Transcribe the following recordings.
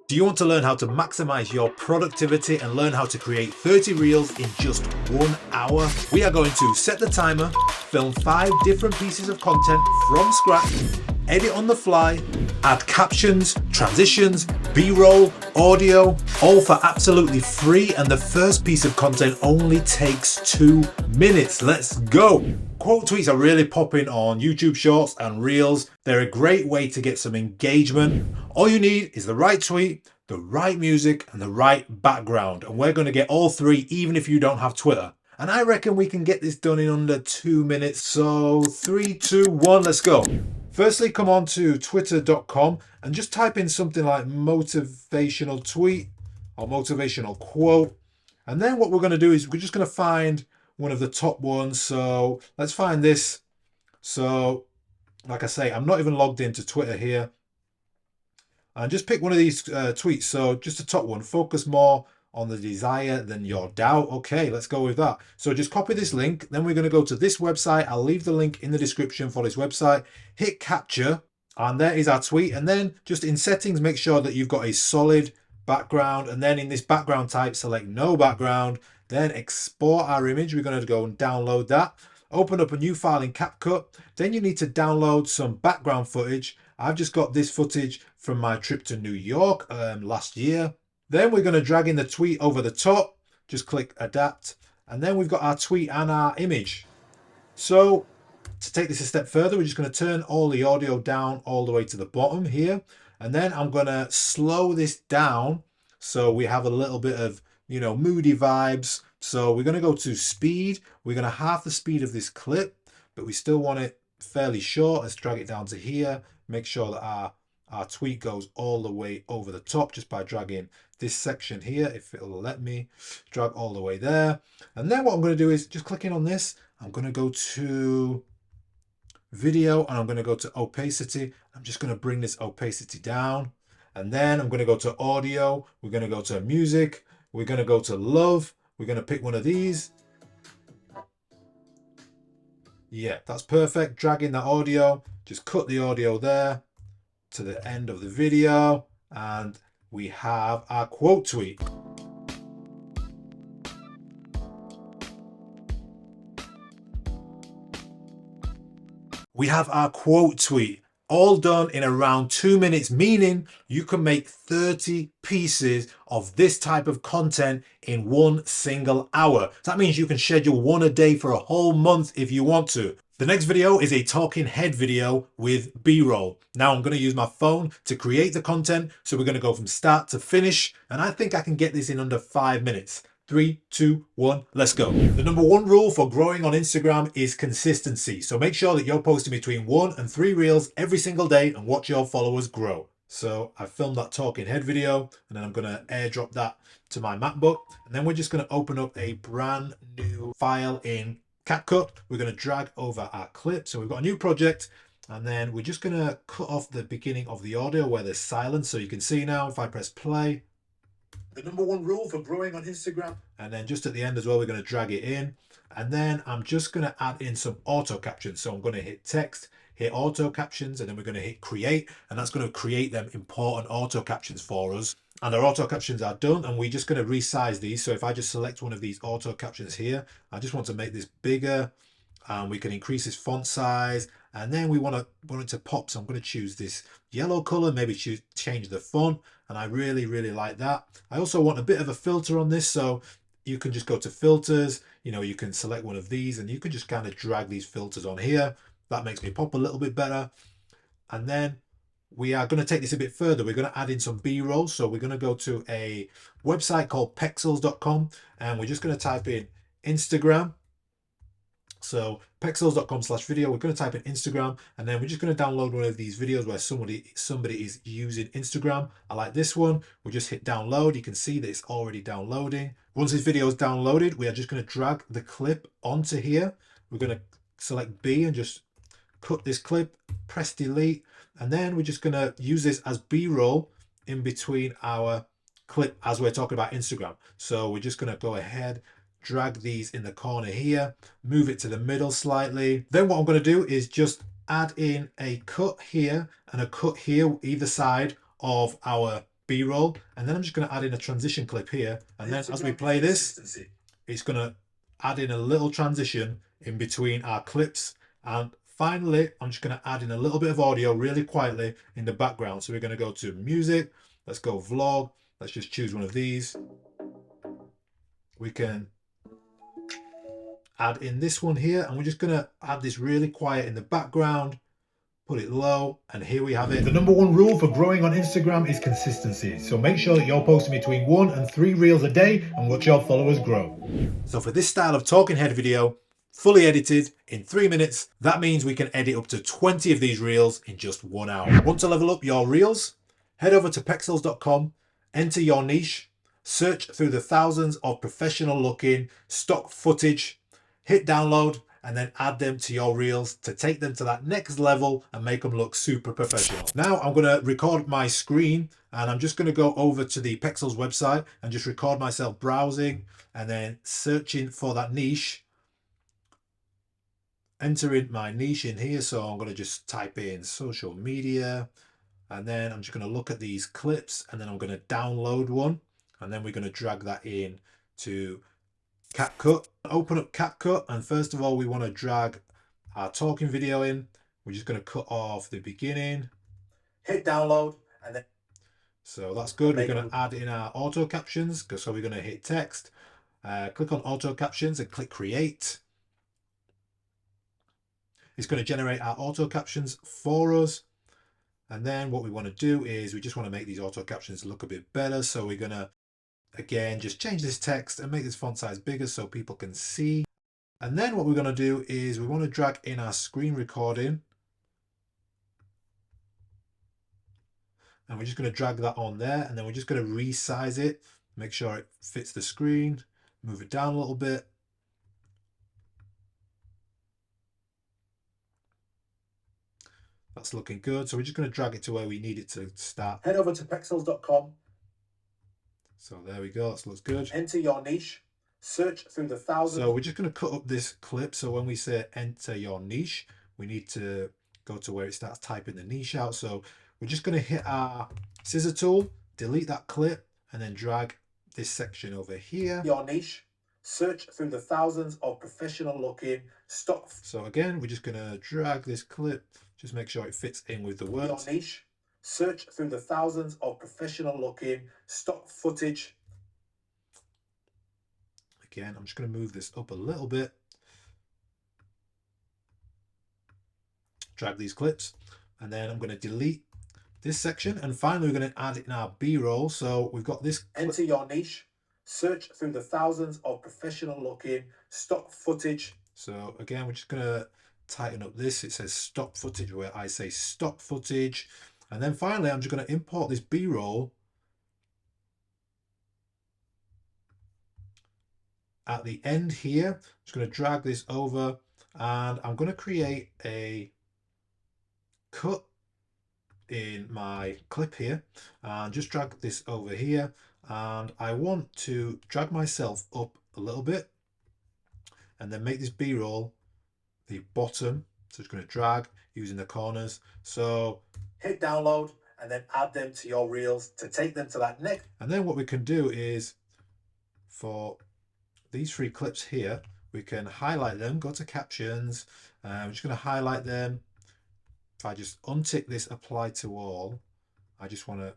Do you want to learn how to maximize your productivity and learn how to create 30 reels in just 1 hour? We are going to set the timer, film 5 different pieces of content from scratch, edit on the fly, add captions, transitions, B-roll, audio, all for absolutely free, and the first piece of content only takes 2 minutes. Let's go! Quote tweets are really popping on YouTube Shorts and Reels. They're a great way to get some engagement. All you need is the right tweet, the right music, and the right background. And we're going to get all 3 even if you don't have Twitter. And I reckon we can get this done in under 2 minutes. So 3, 2, 1, let's go. Firstly, come on to twitter.com and just type in something like motivational tweet or motivational quote. And then what we're going to do is we're just going to find one of the top ones. So let's find this. So like I say, I'm not even logged into Twitter here. And just pick one of these tweets. So just the top one, focus more on the desire than your doubt. Okay, let's go with that. So just copy this link. Then we're going to go to this website. I'll leave the link in the description for this website. Hit capture. And there is our tweet. And then just in settings, make sure that you've got a solid background. And then in this background type, select no background. Then export our image. We're going to go and download that. Open up a new file in CapCut. Then you need to download some background footage. I've just got this footage from my trip to New York last year. Then we're going to drag in the tweet over the top. Just click adapt. And then we've got our tweet and our image. So to take this a step further, we're just going to turn all the audio down all the way to the bottom here. And then I'm going to slow this down so we have a little bit of, moody vibes. So we're going to go to speed. We're going to halve the speed of this clip, but we still want it fairly short. Let's drag it down to here. Make sure that our tweet goes all the way over the top just by dragging this section here, if it'll let me drag all the way there. And then what I'm going to do is just clicking on this. I'm going to go to video and I'm going to go to opacity. I'm just going to bring this opacity down. And then I'm going to go to audio. We're going to go to music. We're going to go to love. We're going to pick one of these. Yeah, that's perfect. Drag in that audio. Just cut the audio there to the end of the video. And we have our quote tweet. We have our quote tweet. All done in around 2 minutes, meaning you can make 30 pieces of this type of content in 1 single hour. So that means you can schedule 1 a day for a whole month if you want to. The next video is a talking head video with B-roll. Now I'm going to use my phone to create the content. So we're going to go from start to finish. And I think I can get this in under 5 minutes. 3, 2, 1, let's go. The number 1 rule for growing on Instagram is consistency. So make sure that you're posting between 1 and 3 reels every single day and watch your followers grow. So I filmed that talking head video and then I'm going to airdrop that to my MacBook. And then we're just going to open up a brand new file in CapCut. We're going to drag over our clip. So we've got a new project and then we're just going to cut off the beginning of the audio where there's silence. So you can see now if I press play, the number 1 rule for growing on Instagram. And then just at the end as well, we're going to drag it in. And then I'm just going to add in some auto captions. So I'm going to hit text, hit auto captions, and then we're going to hit create. And that's going to create them important auto captions for us. And our auto captions are done. And we're just going to resize these. So if I just select one of these auto captions here, I just want to make this bigger. And we can increase this font size. And then we want it to pop. So I'm going to choose this yellow color, maybe change the font. And I really, really like that. I also want a bit of a filter on this. So you can just go to filters, you can select one of these and you can just kind of drag these filters on here. That makes me pop a little bit better. And then we are going to take this a bit further. We're going to add in some B-roll. So we're going to go to a website called pexels.com and we're just going to type in Instagram. So pexels.com/video, we're going to type in Instagram and then we're just going to download one of these videos where somebody is using Instagram. I like this one. We'll just hit download. You can see that it's already downloading. Once this video is downloaded, we are just going to drag the clip onto here. We're going to select B and just cut this clip, press delete, and then we're just going to use this as B-roll in between our clip as we're talking about Instagram. So we're just going to go ahead, drag these in the corner here, move it to the middle slightly. Then what I'm going to do is just add in a cut here and a cut here, either side of our B-roll, and then I'm just going to add in a transition clip here, and then as we play this, it's going to add in a little transition in between our clips, and finally I'm just going to add in a little bit of audio really quietly in the background. So we're going to go to music, let's go vlog, let's just choose one of these. We can add in this one here, and we're just going to add this really quiet in the background, put it low, and here we have it. The number one rule for growing on Instagram is consistency. So make sure that you're posting between 1 and 3 reels a day and watch your followers grow. So for this style of talking head video, fully edited in 3 minutes, that means we can edit up to 20 of these reels in just 1 hour. Want to level up your reels? Head over to pexels.com, enter your niche, search through the thousands of professional looking stock footage, hit download, and then add them to your reels to take them to that next level and make them look super professional. Now I'm going to record my screen, and I'm just going to go over to the Pexels website and just record myself browsing and then searching for that niche, entering my niche in here. So I'm going to just type in social media, and then I'm just going to look at these clips, and then I'm going to download one, and then we're going to drag that in to CapCut. Open up CapCut, and first of all we want to drag our talking video in. We're just going to cut off the beginning, hit download, and then so that's good. We're going to add in our auto captions, so we're going to hit text, click on auto captions and click create. It's going to generate our auto captions for us, and then what we want to do is we just want to make these auto captions look a bit better. So we're going to again just change this text and make this font size bigger so people can see. And then what we're going to do is we want to drag in our screen recording, and we're just going to drag that on there, and then we're just going to resize it, make sure it fits the screen, move it down a little bit. That's looking good. So we're just going to drag it to where we need it to start. Head over to pexels.com. So there we go, that looks good. Enter your niche, search through the thousands. So we're just going to cut up this clip. So when we say enter your niche, we need to go to where it starts typing the niche out. So we're just going to hit our scissor tool, delete that clip, and then drag this section over here. Your niche, search through the thousands of professional looking stock. So again, we're just going to drag this clip, just make sure it fits in with the words. Your niche, search through the thousands of professional looking stock footage. Again, I'm just going to move this up a little bit. Drag these clips, and then I'm going to delete this section, and finally we're going to add in our B-roll. So we've got this clip. Enter your niche, search through the thousands of professional looking stock footage. So again, we're just going to tighten up this. It says stock footage where I say stock footage. And then finally, I'm just going to import this B-roll at the end here. I'm just going to drag this over, and I'm going to create a cut in my clip here, and just drag this over here. And I want to drag myself up a little bit, and then make this B-roll the bottom. So it's going to drag using the corners. So hit download, and then add them to your reels to take them to that next. And then what we can do is, for these 3 clips here, we can highlight them, go to captions. I'm just going to highlight them. If I just untick this apply to all, I just want to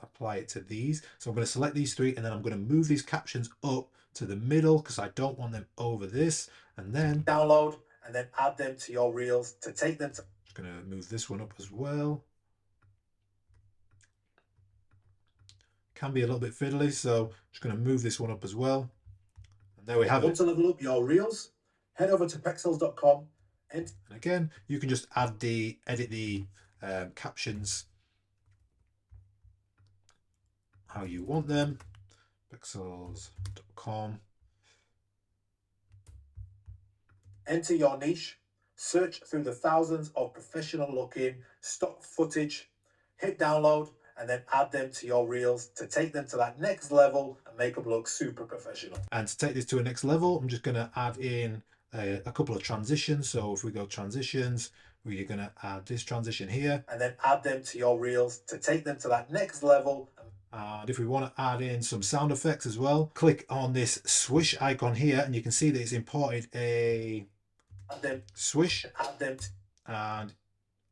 apply it to these. So I'm going to select these 3, and then I'm going to move these captions up to the middle because I don't want them over this. And then download, and then add them to your reels to take them to. Just going to move this one up as well. Can be a little bit fiddly, so just going to move this one up as well. And there we have it. Want to level up your reels? Head over to pexels.com. And again, you can just edit the captions how you want them. Pexels.com. Enter your niche, search through the thousands of professional looking stock footage, hit download, and then add them to your reels to take them to that next level and make them look super professional. And to take this to a next level, I'm just going to add in a couple of transitions. So if we go transitions, we're going to add this transition here, and then add them to your reels to take them to that next level. And if we want to add in some sound effects as well, click on this swish icon here, and you can see that it's imported a swish. And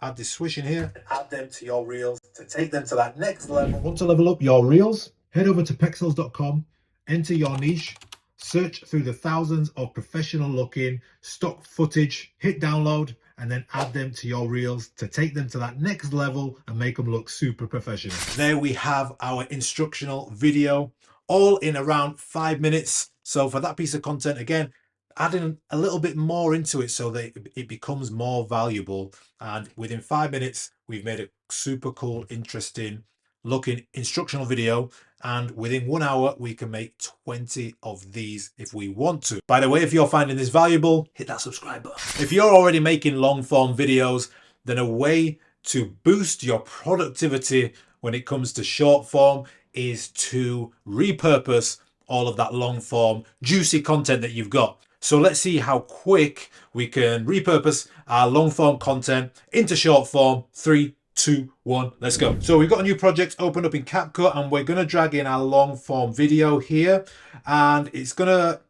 add this swish in here. Add them to your reels to take them to that next level. Want to level up your reels? Head over to pexels.com, enter your niche, search through the thousands of professional looking stock footage, hit download, and then add them to your reels to take them to that next level and make them look super professional. There we have our instructional video, all in around 5 minutes. So for that piece of content, again, adding a little bit more into it so that it becomes more valuable. And within 5 minutes, we've made a super cool, interesting looking instructional video. And within 1 hour, we can make 20 of these if we want to. By the way, if you're finding this valuable, hit that subscribe button. If you're already making long form videos, then a way to boost your productivity when it comes to short form is to repurpose all of that long form, juicy content that you've got. So let's see how quick we can repurpose our long form content into short form. 3, 2, 1, let's go. So we've got a new project opened up in CapCut, and we're going to drag in our long form video here, and it's going to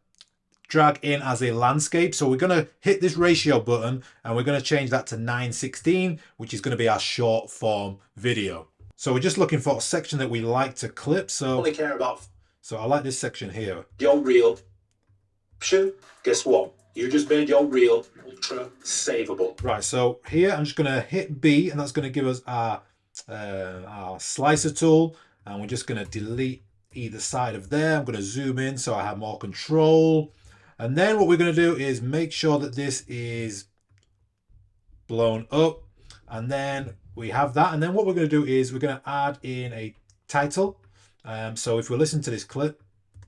drag in as a landscape. So we're going to hit this ratio button, and we're going to change that to 9:16, which is going to be our short form video. So we're just looking for a section that we like to clip. So I like this section here. Your reel. Guess what? You just made your reel ultra savable. Right, so here I'm just going to hit B, and that's going to give us our slicer tool, and we're just going to delete either side of there. I'm going to zoom in so I have more control, and then what we're going to do is make sure that this is blown up, and then we have that. And then what we're going to do is we're going to add in a title. So if we listen to this clip,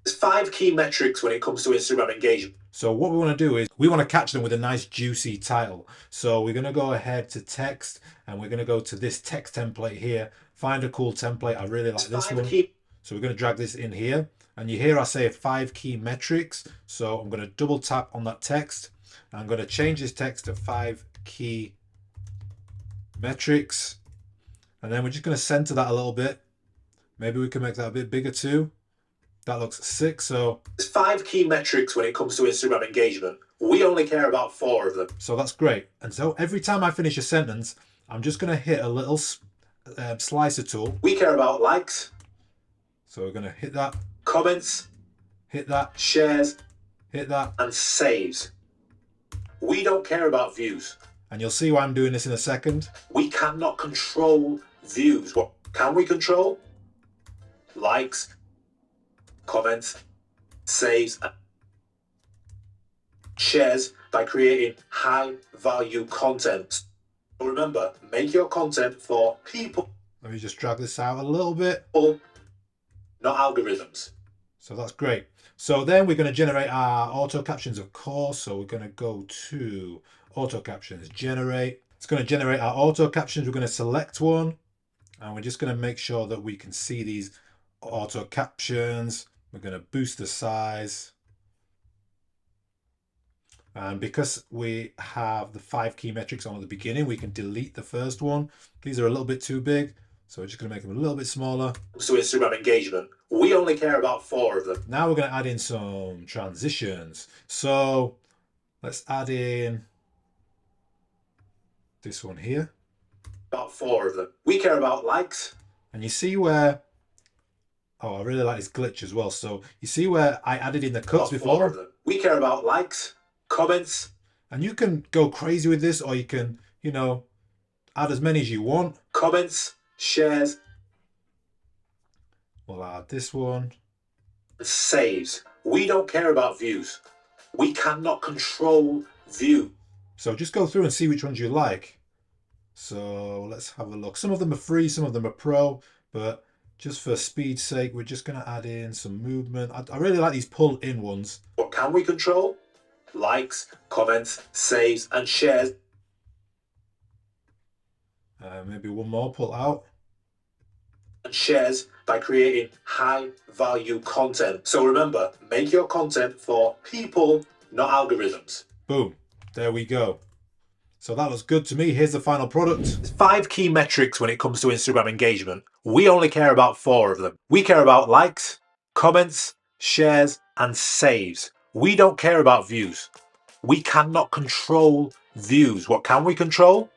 there's 5 key metrics when it comes to Instagram engagement. So what we want to do is we want to catch them with a nice juicy title. So we're going to go ahead to text, and we're going to go to this text template here. Find a cool template. I really like this one. So we're going to drag this in here. And you hear I say 5 key metrics. So I'm going to double tap on that text. I'm going to change this text to 5 key metrics. And then we're just going to center that a little bit. Maybe we can make that a bit bigger too. That looks sick. So there's 5 key metrics when it comes to Instagram engagement. We only care about 4 of them. So that's great. And so every time I finish a sentence, I'm just going to hit a little slicer tool. We care about likes. So we're going to hit that. Comments. Hit that. Shares. Hit that. And saves. We don't care about views. And you'll see why I'm doing this in a second. We cannot control views. What can we control? Likes, comments, saves, and shares by creating high value content. So remember, make your content for people. Let me just drag this out a little bit. Not algorithms. So that's great. So then we're going to generate our auto captions, of course. So we're going to go to auto captions, generate. It's going to generate our auto captions. We're going to select one, and we're just going to make sure that we can see these auto captions. We're going to boost the size. And because we have the 5 key metrics on at the beginning, we can delete the first one. These are a little bit too big, so we're just going to make them a little bit smaller. So Instagram engagement, we only care about 4 of them. Now we're going to add in some transitions. So let's add in this one here. About 4 of them. We care about likes. And you see where, oh, I really like this glitch as well. So you see where I added in the cuts before? 4 of them. We care about likes, comments. And you can go crazy with this, or you can, you know, add as many as you want. Comments, shares. We'll add this one. Saves. We don't care about views. We cannot control view. So just go through and see which ones you like. So let's have a look. Some of them are free, some of them are pro, but just for speed's sake, we're just going to add in some movement. I really like these pull-in ones. What can we control? Likes, comments, saves, and shares. Maybe one more pull out. And shares by creating high value content. So remember, make your content for people, not algorithms. Boom. There we go. So that looks good to me. Here's the final product. There's 5 key metrics when it comes to Instagram engagement. We only care about 4 of them. We care about likes, comments, shares, and saves. We don't care about views. We cannot control views. What can we control?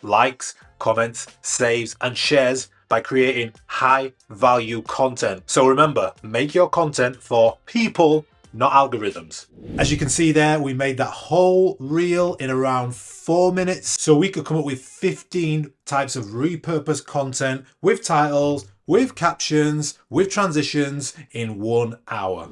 Likes, comments, saves, and shares by creating high value content. So remember, make your content for people, not algorithms. As you can see there, we made that whole reel in around 4 minutes. So we could come up with 15 types of repurposed content with titles, with captions, with transitions in 1 hour.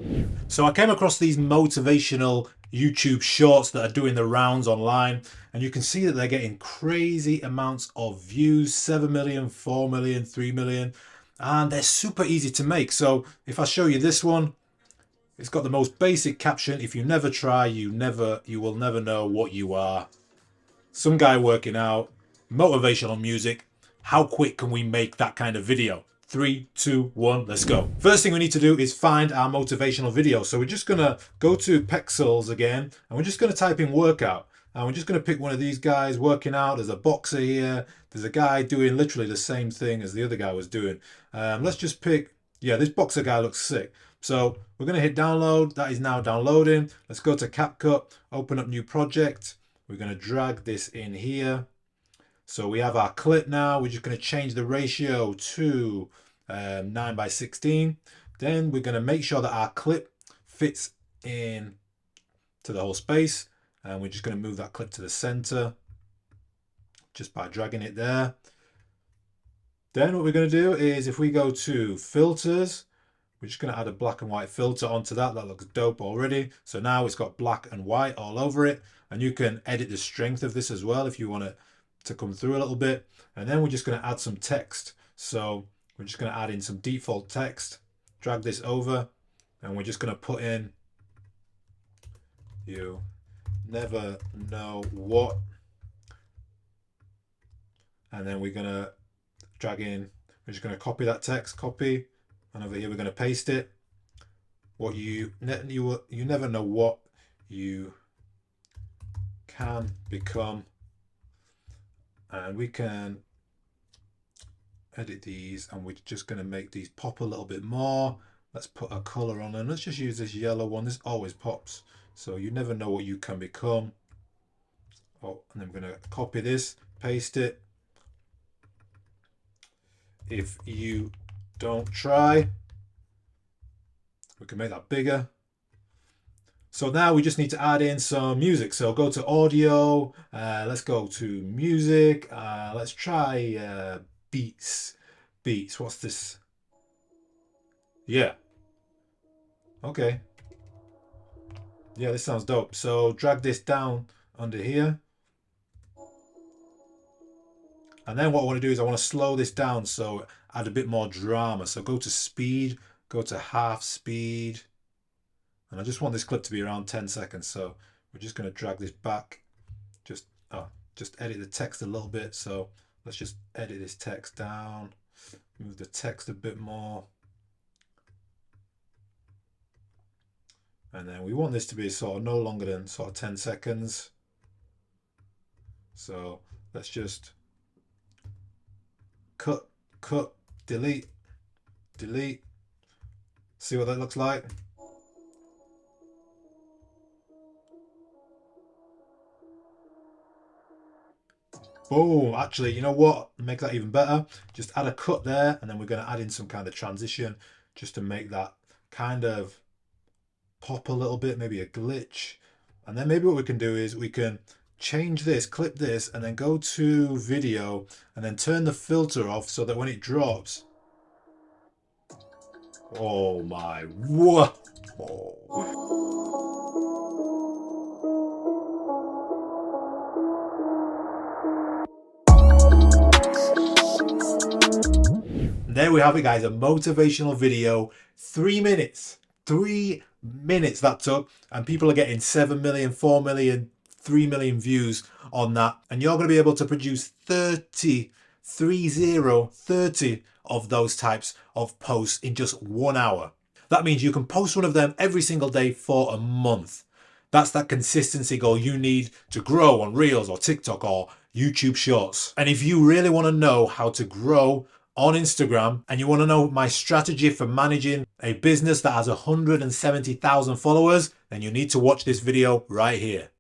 So I came across these motivational YouTube shorts that are doing the rounds online, and you can see that they're getting crazy amounts of views, 7 million, 4 million, 3 million, and they're super easy to make. So if I show you this one, it's got the most basic caption: if you never try, you will never know what you are. Some guy working out, motivational music. How quick can we make that kind of video? 3, 2, 1, let's go. First thing we need to do is find our motivational video. So we're just gonna go to Pexels again, and we're just gonna type in workout. And we're just gonna pick one of these guys working out. There's a boxer here. There's a guy doing literally the same thing as the other guy was doing. Let's just pick, yeah, this boxer guy looks sick. So we're gonna hit download. That is now downloading. Let's go to CapCut, open up new project. We're gonna drag this in here. So we have our clip now. We're just going to change the ratio to 9:16. Then we're going to make sure that our clip fits in to the whole space. And we're just going to move that clip to the center just by dragging it there. Then what we're going to do is, if we go to filters, we're just going to add a black and white filter onto that. That looks dope already. So now it's got black and white all over it. And you can edit the strength of this as well if you want it to come through a little bit. And then we're just going to add some text. So we're just going to add in some default text, drag this over, and we're just going to put in, you never know what. And then we're going to drag in, we're just going to copy that text, copy, and over here we're going to paste it. What you never know what you can become. And we can edit these, and we're just going to make these pop a little bit more. Let's put a color on, and let's just use this yellow one. This always pops. So you never know what you can become. Oh, and then we're going to copy this, paste it. If you don't try, we can make that bigger. So now we just need to add in some music. So go to audio, let's go to music, let's try beats. Beats, what's this? Yeah. Okay. Yeah, this sounds dope. So drag this down under here. And then what I want to do is I want to slow this down, so add a bit more drama. So go to speed, go to half speed. And I just want this clip to be around 10 seconds. So we're just going to drag this back. Just edit the text a little bit. So let's just edit this text down. Move the text a bit more. And then we want this to be sort of no longer than sort of 10 seconds. So let's just cut, delete, delete. See what that looks like. Boom, actually, you know what? Make that even better. Just add a cut there, and then we're going to add in some kind of transition just to make that kind of pop a little bit, maybe a glitch. And then maybe what we can do is we can change this, clip this, and then go to video, and then turn the filter off so that when it drops, oh my, what? Oh. There we have it, guys, a motivational video. 3 minutes. 3 minutes that took, and people are getting 7 million, 4 million, 3 million views on that. And you're going to be able to produce 30 of those types of posts in just 1 hour. That means you can post one of them every single day for a month. That's that consistency goal you need to grow on Reels or TikTok or YouTube Shorts. And if you really want to know how to grow on Instagram and you want to know my strategy for managing a business that has 170,000 followers, then you need to watch this video right here.